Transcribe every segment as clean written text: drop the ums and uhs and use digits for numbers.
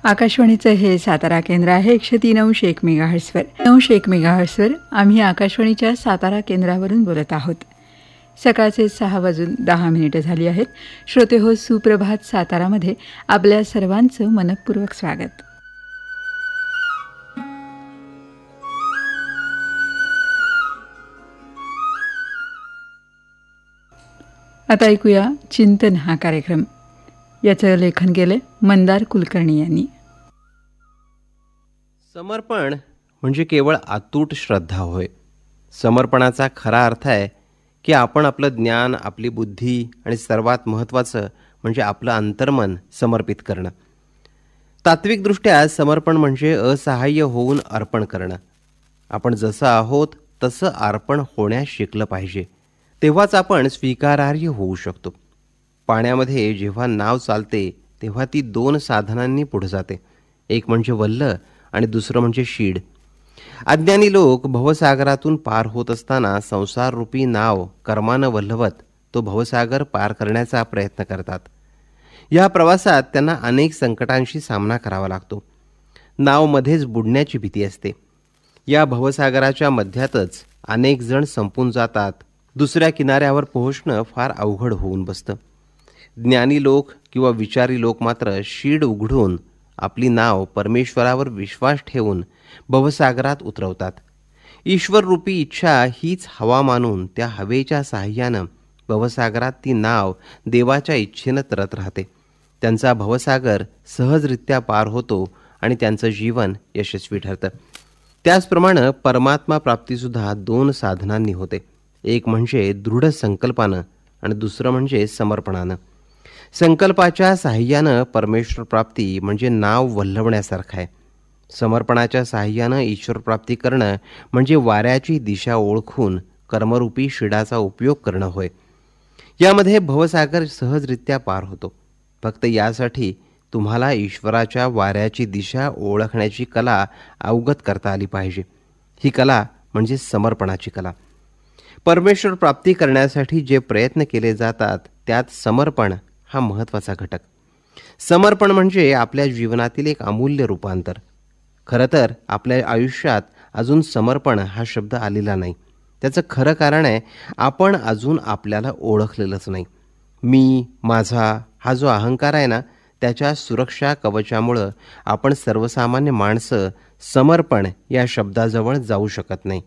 आकाशवाणीचं हे सातारा केंद्र आहे 103.1 मेगाहर्ट्झवर. 9.1 मेगाहर्ट्झवर आम्ही आकाशवाणीच्या सातारा केंद्रावरून बोलत आहोत. सकाळचे 6:10 झाली आहेत. श्रोते हो, सुप्रभात सातारामध्ये आपल्या सर्वांचं मनःपूर्वक स्वागत. आता ऐकूया चिंतन हा कार्यक्रम. याचं लेखन केले मंदार कुलकर्णी यांनी. समर्पण म्हणजे केवळ अतूट श्रद्धा होय. समर्पणाचा खरा अर्थ आहे की आपण आपलं ज्ञान, आपली बुद्धी आणि सर्वात महत्त्वाचं म्हणजे आपलं अंतर्मन समर्पित करणं. तात्विकदृष्ट्या समर्पण म्हणजे असहाय्य होऊन अर्पण करणं. आपण जसं आहोत तसं अर्पण होण्यास शिकलं पाहिजे, तेव्हाच आपण स्वीकारार्ह होऊ शकतो. पाण्यामध्ये जेव्हा नाव चालते तेव्हा ती 2 साधनांनी पुढे जाते. एक म्हणजे वल्ह आणि दुसरं म्हणजे शीड. अज्ञानी लोक भवसागरातून पार होत असताना संसाररूपी नाव कर्मानं वल्हवत तो भवसागर पार करण्याचा प्रयत्न करतात. या प्रवासात त्यांना अनेक संकटांशी सामना करावा लागतो. नाव मध्येच बुडण्याची भीती असते. या भवसागराच्या मध्यातच अनेक जण संपून जातात. दुसऱ्या किनाऱ्यावर पोहोचणं फार अवघड होऊन बसतं. ज्ञानी लोक किंवा विचारी लोक मात्र शीड उघडून आपली नाव परमेश्वरावर विश्वास ठेवून भवसागरात उतरवतात. ईश्वररूपी इच्छा हीच हवा मानून त्या हवेच्या साहाय्यानं भवसागरात ती नाव देवाच्या इच्छेनं तरत राहते. त्यांचा भवसागर सहजरित्या पार होतो आणि त्यांचं जीवन यशस्वी ठरतं. त्याचप्रमाणे परमात्मा प्राप्तीसुद्धा 2 साधनांनी होते. एक म्हणजे दृढ संकल्पानं आणि दुसरं म्हणजे समर्पणानं. संकल्पाच्या साहाय्यानं परमेश्वर प्राप्ती म्हणजे नाव वल्हवण्यासारखं आहे. समर्पणाच्या साहाय्यानं ईश्वर प्राप्ती करणं म्हणजे वाऱ्याची दिशा ओळखून कर्मरूपी शिडाचा उपयोग करणं होय. यामध्ये भवसागर सहजरित्या पार होतो. फक्त यासाठी तुम्हाला ईश्वराच्या वाऱ्याची दिशा ओळखण्याची कला अवगत करता आली पाहिजे. ही कला म्हणजे समर्पणाची कला. परमेश्वर प्राप्ती करण्यासाठी जे प्रयत्न केले जातात त्यात समर्पण हा महत्त्वाचा घटक. समर्पण म्हणजे आपल्या जीवनातील एक अमूल्य रूपांतर. खरं तर आपल्या आयुष्यात अजून समर्पण हा शब्द आलेला नाही. त्याचं खरं कारण आहे, आपण अजून आपल्याला ओळखलेलंच नाही. मी, माझा हा जो अहंकार आहे ना, त्याच्या सुरक्षा कवचामुळं आपण सर्वसामान्य माणसं समर्पण या शब्दाजवळ जाऊ शकत नाही.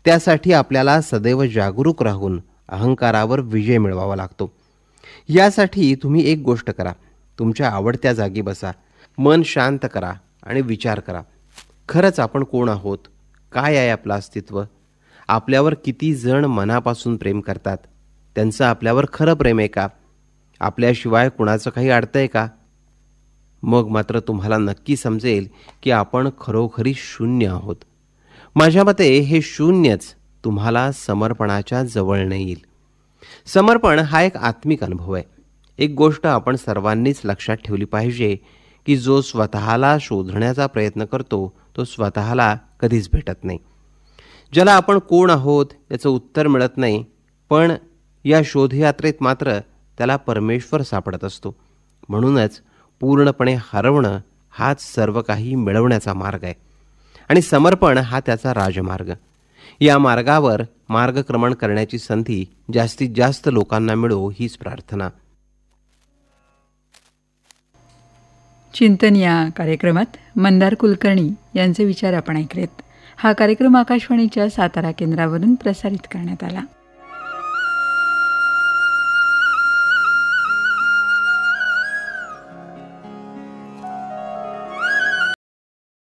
त्यासाठी आपल्याला सदैव जागरूक राहून अहंकारावर विजय मिळवावा लागतो. यासाठी तुम्ही एक गोष्ट करा. तुमच्या आवडत्या जागी बसा, मन शांत करा आणि विचार करा. खरंच आपण कोण आहोत? काय आहे आपलं अस्तित्व? आपल्यावर किती जण मनापासून प्रेम करतात? त्यांचं आपल्यावर खरं प्रेम आहे का? आपल्याशिवाय कुणाचं काही अडतंय का? मग मात्र तुम्हाला नक्की समजेल की आपण खरोखरी शून्य आहोत. माझ्या मते हे शून्यच तुम्हाला समर्पणाच्या जवळ नेईल. समर्पण हा एक आत्मिक अनुभव आहे. एक गोष्ट आपण सर्वांनीच लक्षात ठेवली पाहिजे की जो स्वतःला शोधण्याचा प्रयत्न करतो तो स्वतःला कधीच भेटत नाही. ज्याला आपण कोण आहोत याचं उत्तर मिळत नाही, पण या शोधयात्रेत मात्र त्याला परमेश्वर सापडत असतो. म्हणूनच पूर्णपणे हरवणं हाच सर्व काही मिळवण्याचा मार्ग आहे आणि समर्पण हा त्याचा राजमार्ग. या मार्गावर मार्गक्रमण करण्याची संधी जास्तीत जास्त लोकांना मिळो हीच प्रार्थना. चिंतन या कार्यक्रमात मंदार कुलकर्णी यांचे विचार आपण ऐकलेत. हा कार्यक्रम आकाशवाणीच्या सातारा केंद्रावरून प्रसारित करण्यात आला.